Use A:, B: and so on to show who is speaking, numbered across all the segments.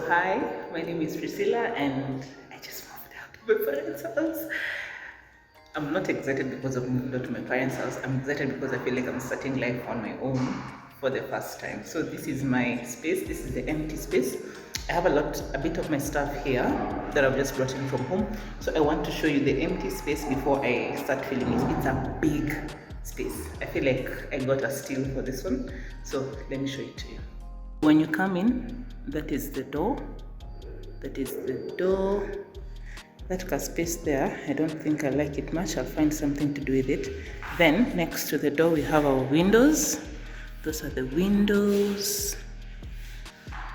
A: hi, my name is Priscilla and I just moved out of my parents' house. I'm not excited because of moving out to my parents' house. I'm excited because I feel like I'm starting life on my own for the first time. So this is my space. This is the empty space. I have a bit of my stuff here that I've just brought in from home. So I want to show you the empty space before I start filling it. It's a big space. I feel like I got a steal for this one. So let me show it to you. When you come in, that is the door. That is the door. That space there, I don't think I like it much. I'll find something to do with it. Then next to the door we have our windows. Those are the windows.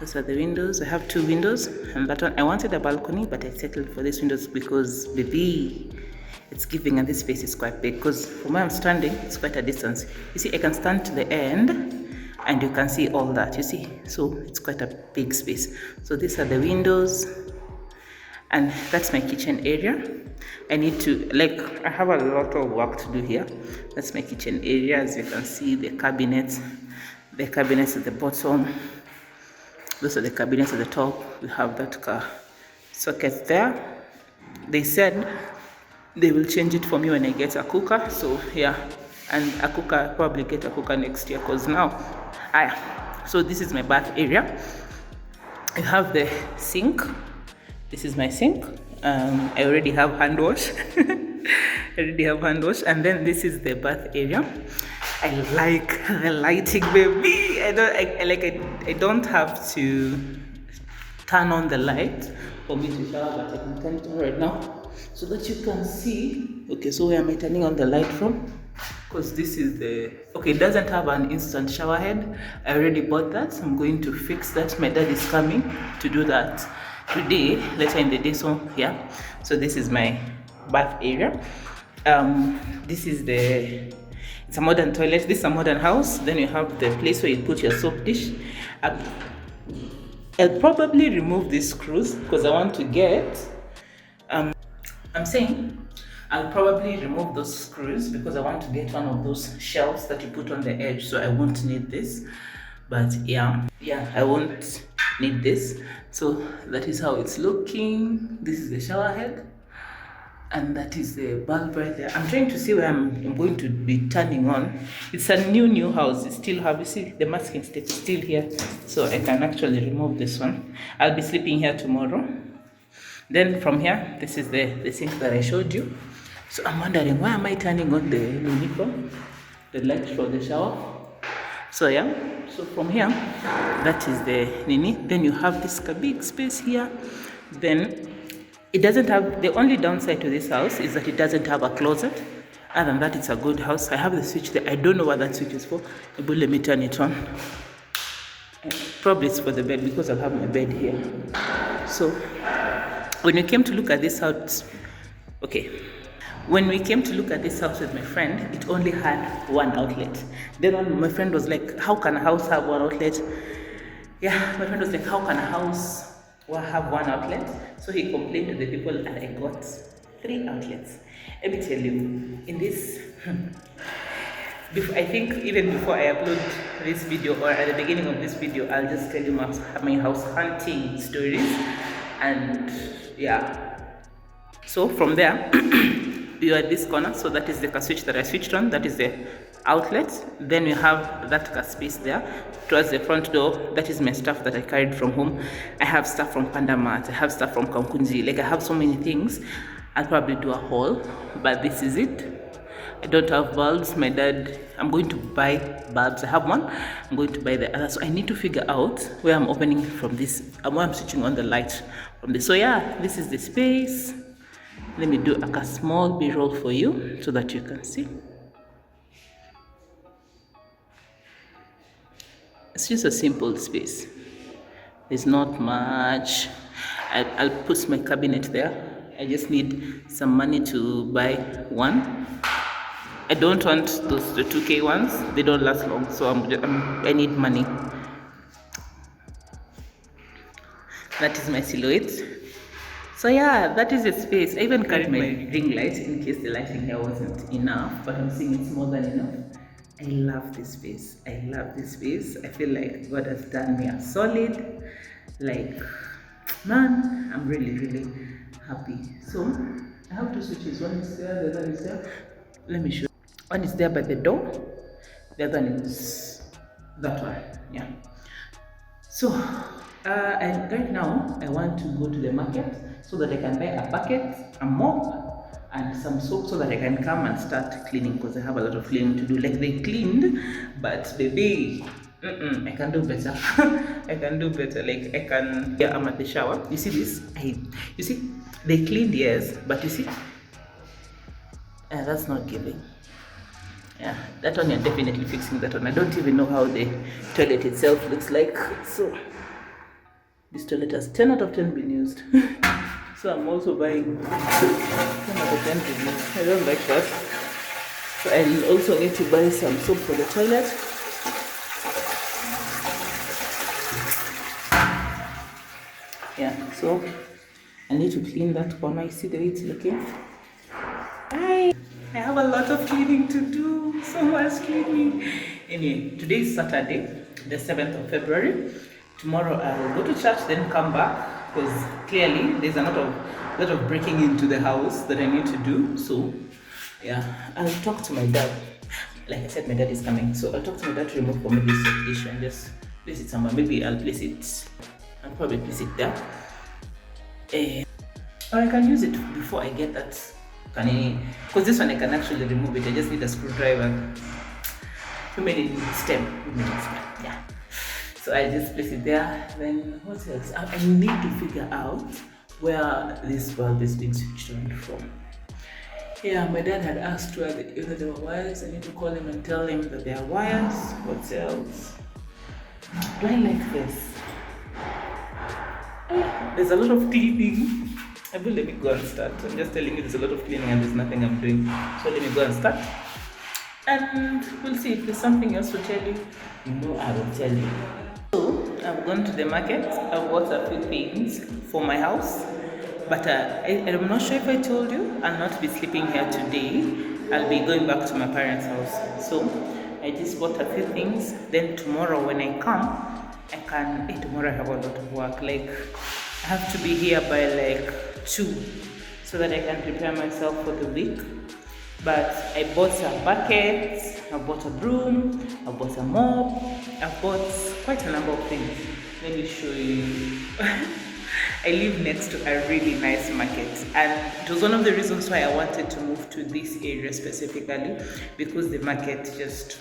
A: Those are the windows. I have two windows, and that one I wanted a balcony, but I settled for these windows because baby, it's giving, and this space is quite big. Because from where I'm standing, it's quite a distance. You see, I can stand to the end, and you can see all that. You see, so it's quite a big space. So these are the windows. And that's my kitchen area. I need to, I have a lot of work to do here. That's my kitchen area. As you can see, the cabinets at the bottom. Those are the cabinets at the top. We have that car socket there. They said they will change it for me when I get a cooker. So yeah, and a cooker, I'll probably get a cooker next year because now, so this is my bath area. I have the sink. This is my sink. I already have hand wash. And then this is the bath area. I like the lighting, baby. I don't have to turn on the light for me to shower, but I can turn it on right now so that you can see. Okay, so where am I turning on the light from? Because this is it doesn't have an instant shower head. I already bought that. I'm going to fix that. My dad is coming to do that today, later in the day. So yeah, so this is my bath area. This is it's a modern toilet. This is a modern house. Then you have the place where you put your soap dish. I'll probably remove these screws because I want to get I'll probably remove those screws because I want to get one of those shelves that you put on the edge, so I won't need this. But yeah, I won't need this. So that is how it's looking. This is the shower head, and that is the bulb right there. I'm trying to see where I'm going to be turning on. It's a new house. It still have, you see, the masking tape is still here, so I can actually remove this one. I'll be sleeping here tomorrow. Then from here, this is the sink that I showed you. So I'm wondering, why am I turning on the uniform, the light for the shower? So yeah, so from here, that is the nini. Then you have this big space here. Then it doesn't have, the only downside to this house is that it doesn't have a closet. Other than that, it's a good house. I have the switch there. I don't know what that switch is for, but let me turn it on. Probably it's for the bed because I have my bed here. So when we came to look at this house, when we came to look at this house with my friend, it only had one outlet. Then my friend was like, how can a house have one outlet? Yeah, my friend was like, how can a house have one outlet? So he complained to the people and I got 3 outlets. Let me tell you, in this, I think even before I upload this video or at the beginning of this video, I'll just tell you my house hunting stories. And yeah, so from there, you are at this corner, so that is the switch that I switched on. That is the outlet. Then we have that space there towards the front door. That is my stuff that I carried from home. I have stuff from Panda Mart. I have stuff from Kankunji. I have so many things. I'll probably do a haul, but this is it. I don't have bulbs. My dad, I'm going to buy bulbs. I have one. I'm going to buy the other. So I need to figure out where I'm opening from this, and where I'm switching on the light from this. So yeah, this is the space. Let me do a small b-roll for you so that you can see. It's just a simple space. There's not much. I'll put my cabinet there. I just need some money to buy one. I don't want the 2K ones. They don't last long, so I need money. That is my silhouette. So yeah, that is the space. I even carried my ring light in case the lighting here wasn't enough, but I'm seeing it's more than enough. I love this space. I love this space. I feel like God has done me a solid. Like, Man, I'm really happy. So I have two switches. One is there, the other is there. Let me show you. One is there by the door, the other one is that one. Yeah. So and right now I want to go to the market so that I can buy a bucket, a mop, and some soap so that I can come and start cleaning because I have a lot of cleaning to do. Like they cleaned, but baby, I can do better. I can do better. Like I can. Yeah, I'm at the shower. You see this? You see, they cleaned, yes, but you see, that's not giving. Yeah, that one you're definitely fixing that one. I don't even know how the toilet itself looks like. So this toilet has 10 out of 10 been used. So I'm also buying 10 out of 10 been used. I don't like that. So I'll also need to buy some soap for the toilet. Yeah, so I need to clean that corner. You see the way it's looking? I have a lot of cleaning to do, so much cleaning. Anyway, today is Saturday, the 7th of February. Tomorrow I will go to church, then come back, because clearly there's a lot of breaking into the house that I need to do. So, yeah, I'll talk to my dad. Like I said, my dad is coming, so I'll talk to my dad to remove for me this dish and just place it somewhere. Maybe I'll place it, I'll probably place it there. Or I can use it before I get that. Because this one I can actually remove it. I just need a screwdriver. Too many stem. Yeah. So I just place it there. Then what else? I need to figure out where this bulb is being switched on from. Yeah, my dad had asked whether there were wires. I need to call him and tell him that there are wires. What else? Do I like this? There's a lot of cleaning. I will let me go and start. I'm just telling you there's a lot of cleaning and there's nothing I'm doing. So let me go and start. And we'll see if there's something else to tell you. You know I will tell you. So I've gone to the market. I've bought a few things for my house. But I'm not sure if I told you, I'll not be sleeping here today. I'll be going back to my parents' house. So I just bought a few things. Then tomorrow when I come, tomorrow I have a lot of work. Like I have to be here by like 2 so that I can prepare myself for the week. But I bought some buckets, I bought a broom, I bought a mop, I bought quite a number of things. Let me show you. I live next to a really nice market, and it was one of the reasons why I wanted to move to this area specifically, because the market just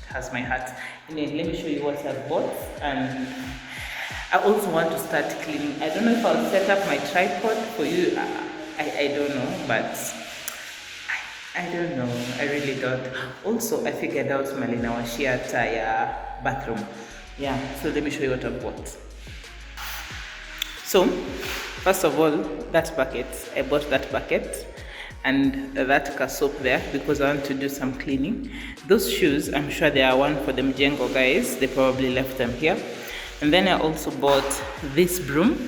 A: has my heart. And then let me show you what I've bought. And I also want to start cleaning. I don't know if I'll set up my tripod for you. I don't know, but I don't know. I really don't. Also, I figured out Malina Washia Taya bathroom. Yeah, so let me show you what I've bought. So, first of all, that bucket. I bought that bucket and that soap there because I want to do some cleaning. Those shoes, I'm sure they are one for the Mjengo guys. They probably left them here. And then I also bought this broom.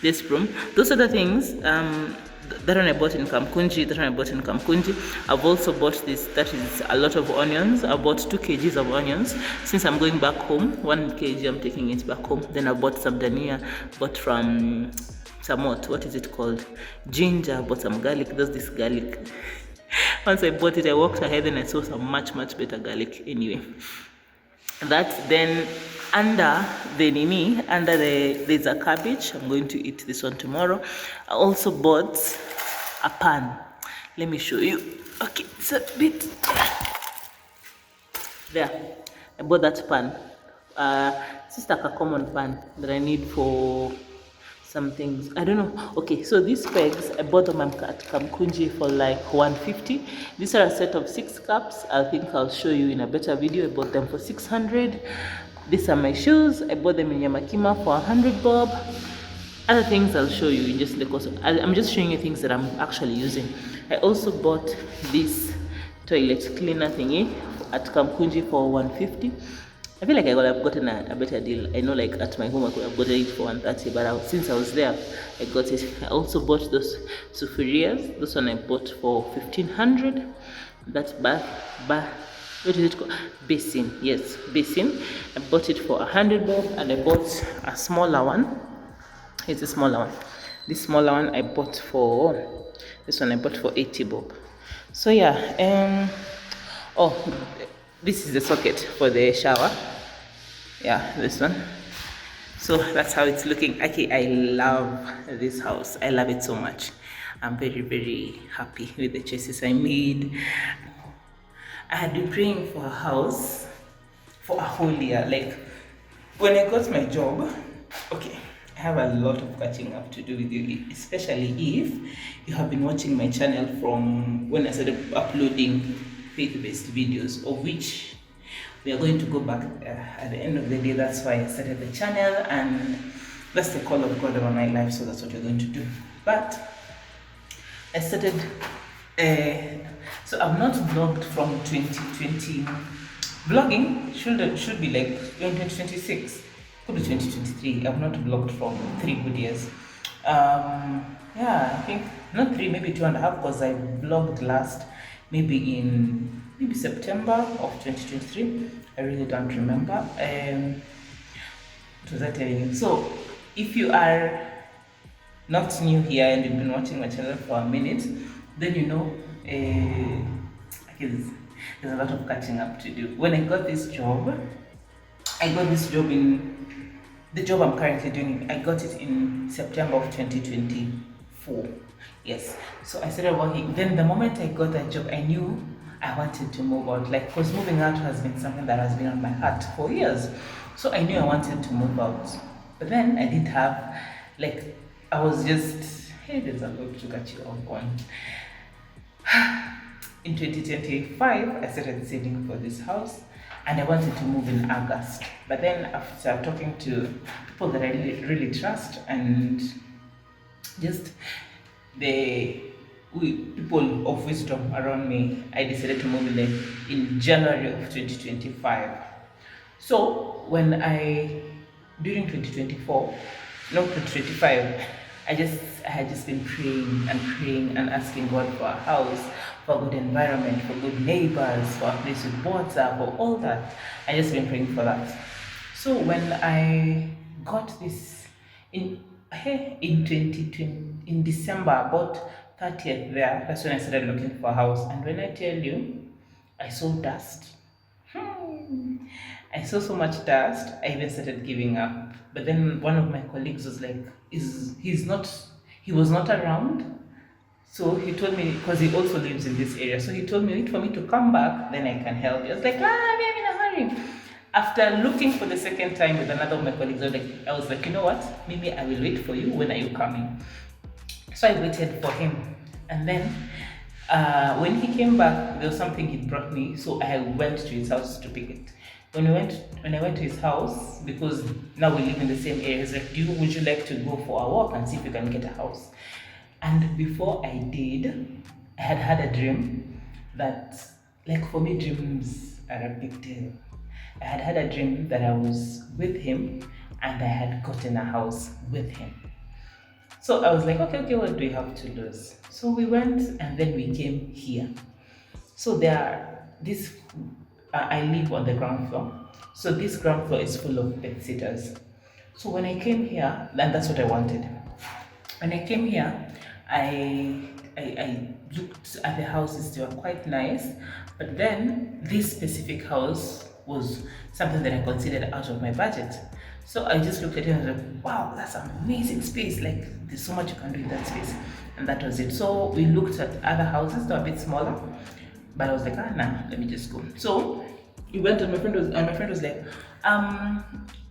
A: Those are the things, that one I bought in Kamkunji, I've also bought this, that is a lot of onions. I bought 2 kgs of onions. Since I'm going back home, 1 kg I'm taking it back home. Then I bought some dania, bought from what is it called? Ginger, bought some garlic. There's this garlic. Once I bought it, I walked ahead and I saw some much better garlic. Anyway, that then under there's a cabbage. I'm going to eat this one tomorrow. I also bought a pan. Let me show you. Okay, it's a bit there. I bought that pan. It's just like a common pan that I need for some things. I don't know. Okay, so these pegs I bought them at Kamkunji for like 150. These are a set of 6 cups. I think I'll show you in a better video. I bought them for 600. These are my shoes. I bought them in Yamakima for 100 bob. Other things I'll show you in just the course. I'm just showing you things that I'm actually using. I also bought this toilet cleaner thingy at Kamkunji for 150. I feel like I could have gotten a better deal. I know, like at my home I could have gotten it for 130, but since I was there, I got it. I also bought those sufurias. This one I bought for 1500. That's what is it called? Basin. Yes, basin. I bought it for 100 bob, and I bought a smaller one Here's the smaller one. This smaller one I bought for, this one I bought for 80 bob. So yeah, oh, this is the socket for the shower. Yeah, this one. So that's how it's looking. Okay, I love this house. I love it so much. I'm very, very happy with the choices I made. I had been praying for a house for a whole year. Like when I got my job, okay, I have a lot of catching up to do with you, especially if you have been watching my channel from when I started uploading faith-based videos, of which we are going to go back at the end of the day. That's why I started the channel, and that's the call of God over my life, so that's what we're going to do. But I started, so I've not vlogged from 2020. Vlogging should be like 2026, could be 2023. I've not vlogged from 3 good years. Yeah, I think not 3, maybe 2.5, because I vlogged last maybe in September of 2023. I really don't remember. What was I telling you? So if you are not new here and you've been watching my channel for a minute, then you know there's a lot of catching up to do. When I got this job, in the job I'm currently doing. I got it in September of 2024. Yes, so I started working. Then the moment I got that job, I knew I wanted to move out. Like, because moving out has been something that has been on my heart for years. So I knew I wanted to move out. But then I didn't have, like, I was just, hey, there's a lot to catch you up on. In 2025, I started saving for this house, and I wanted to move in August. But then after talking to people that I really trust, and just the people of wisdom around me, I decided to move in January of 2025. So during 2024, no, 2025, I had just been praying and asking God for a house, for a good environment, for good neighbors, for a place with water, for all that. I just been praying for that. So when I got this in 2020, in December, about 30th there, that's when I started looking for a house. And when I tell you, I saw dust. I saw so much dust, I even started giving up. But then one of my colleagues was like, he was not around. So he told me, because he also lives in this area, so he told me, wait for me to come back, then I can help you. I was like, I'm in a hurry. After looking for the second time with another of my colleagues, I was like, you know what? Maybe I will wait for you. When are you coming? So I waited for him. And then when he came back, there was something he brought me. So I went to his house to pick it. When I went to his house, because now we live in the same area, he's like, would you like to go for a walk and see if you can get a house? And before I did, I had a dream that, like, for me, dreams are a big deal. I had a dream that I was with him and I had gotten a house with him. So I was like, okay, what do we have to lose? So we went and then we came here. So I live on the ground floor. So this ground floor is full of pet sitters. So when I came here, and that's what I wanted. When I came here, I looked at the houses, they were quite nice, but then this specific house was something that I considered out of my budget. So I just looked at it and was like, wow, that's an amazing space. Like, there's so much you can do in that space. And that was it. So we looked at other houses that were a bit smaller, but I was like, nah, let me just go. So we went, and my friend was like,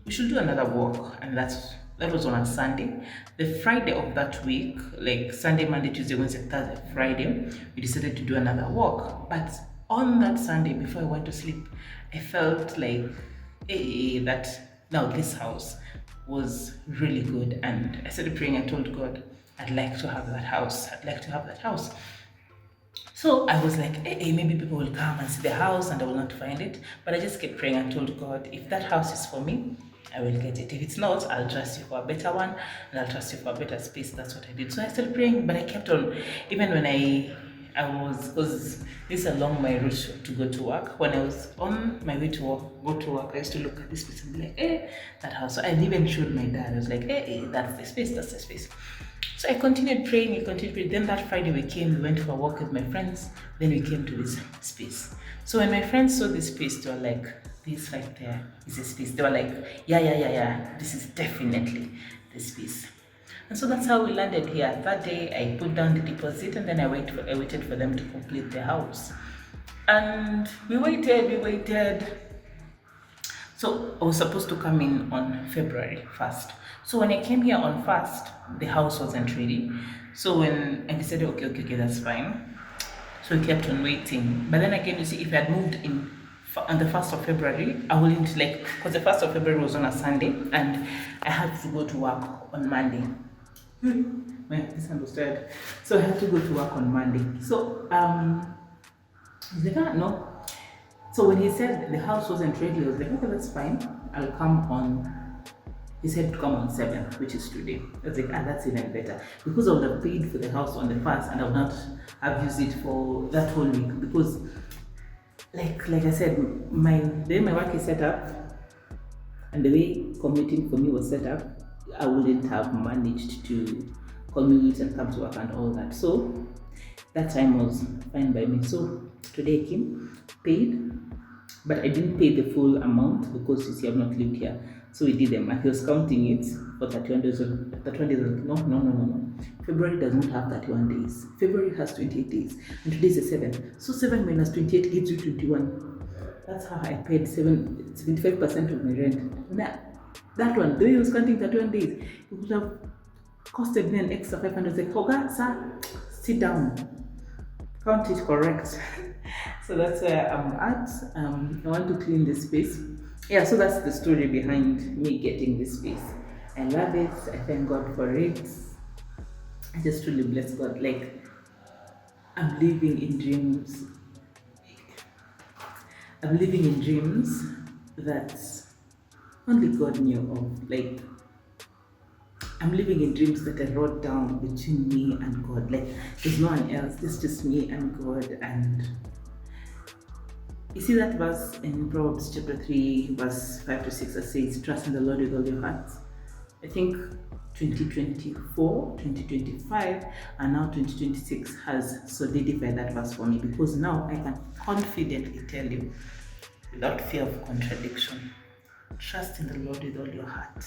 A: we should do another walk. And that was on a Sunday. The Friday of that week, like Sunday, Monday, Tuesday, Wednesday, Thursday, Friday, we decided to do another walk. But on that Sunday, before I went to sleep, I felt like, this house was really good. And I started praying and told God, I'd like to have that house. I'd like to have that house. So I was like, maybe people will come and see the house and I will not find it. But I just kept praying and told God, if that house is for me, I will get it. If it's not, I'll trust you for a better one, and I'll trust you for a better space. That's what I did. So I started praying, but I kept on, even when I because this is along my route to go to work. When I was on my way to go to work, I used to look at this space and be like, that house. So I even showed my dad. I was like, that's the space, that's the space. So I continued praying, Then that Friday we went for a walk with my friends. Then we came to this space. So when my friends saw this space, they were like, this right there is a space. They were like, yeah, this is definitely the space. And so that's how we landed here. That day I put down the deposit and then I waited for them to complete the house. And we waited. So I was supposed to come in on February 1st. So when I came here on 1st, the house wasn't ready. So when I decided, okay, that's fine. So we kept on waiting. But then again, you see, if I had moved in on the 1st of February, I wouldn't because the 1st of February was on a Sunday and I had to go to work on Monday. Misunderstood. So I had to go to work on Monday. So he's like, no. So when he said the house wasn't ready, I was like, okay, that's fine. I'll come on. He said to come on 7th, which is today. I was like, that's even better. Because I would have paid for the house on the 1st and I would not have used it for that whole week. Because like I said, the way my work is set up and the way commuting for me was set up, I wouldn't have managed to commute and come to work and all that. So that time was fine by me. So today I came, paid, but I didn't pay the full amount because you see I've not lived here. So we did them. He was counting it for 31 days. 31 days. No. February does not have 31 days. February has 28 days. And today is the 7th. So 7 minus 28 gives you 21. That's how I paid 75% of my rent. That one, the way he was counting 31 days, it would have costed me an extra 500. Like, Hoga, sir, sit down. Count it correct. So that's where I'm at. I want to clean this space. Yeah, so that's the story behind me getting this space. I love it. I thank God for it. I just truly bless God. Like, I'm living in dreams. I'm living in dreams that only God knew of. Like, I'm living in dreams that I wrote down between me and God. Like, there's no one else. It's just me and God. And you see that verse in Proverbs chapter 3, verse 5 to 6 that says, trust in the Lord with all your heart. I think 2024, 2025, and now 2026 has solidified that verse for me, because now I can confidently tell you, without fear of contradiction, trust in the Lord with all your heart.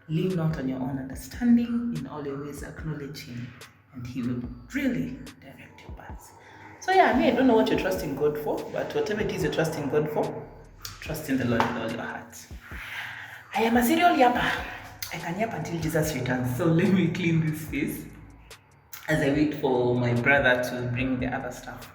A: Lean not on your own understanding. In all your ways acknowledge Him, and He will really direct your paths. So yeah, I don't know what you're trusting God for, but whatever it is you're trusting God for, trust in the Lord with all your heart. I am a serial yapper. I can yap until Jesus returns. So let me clean this space as I wait for my brother to bring the other stuff.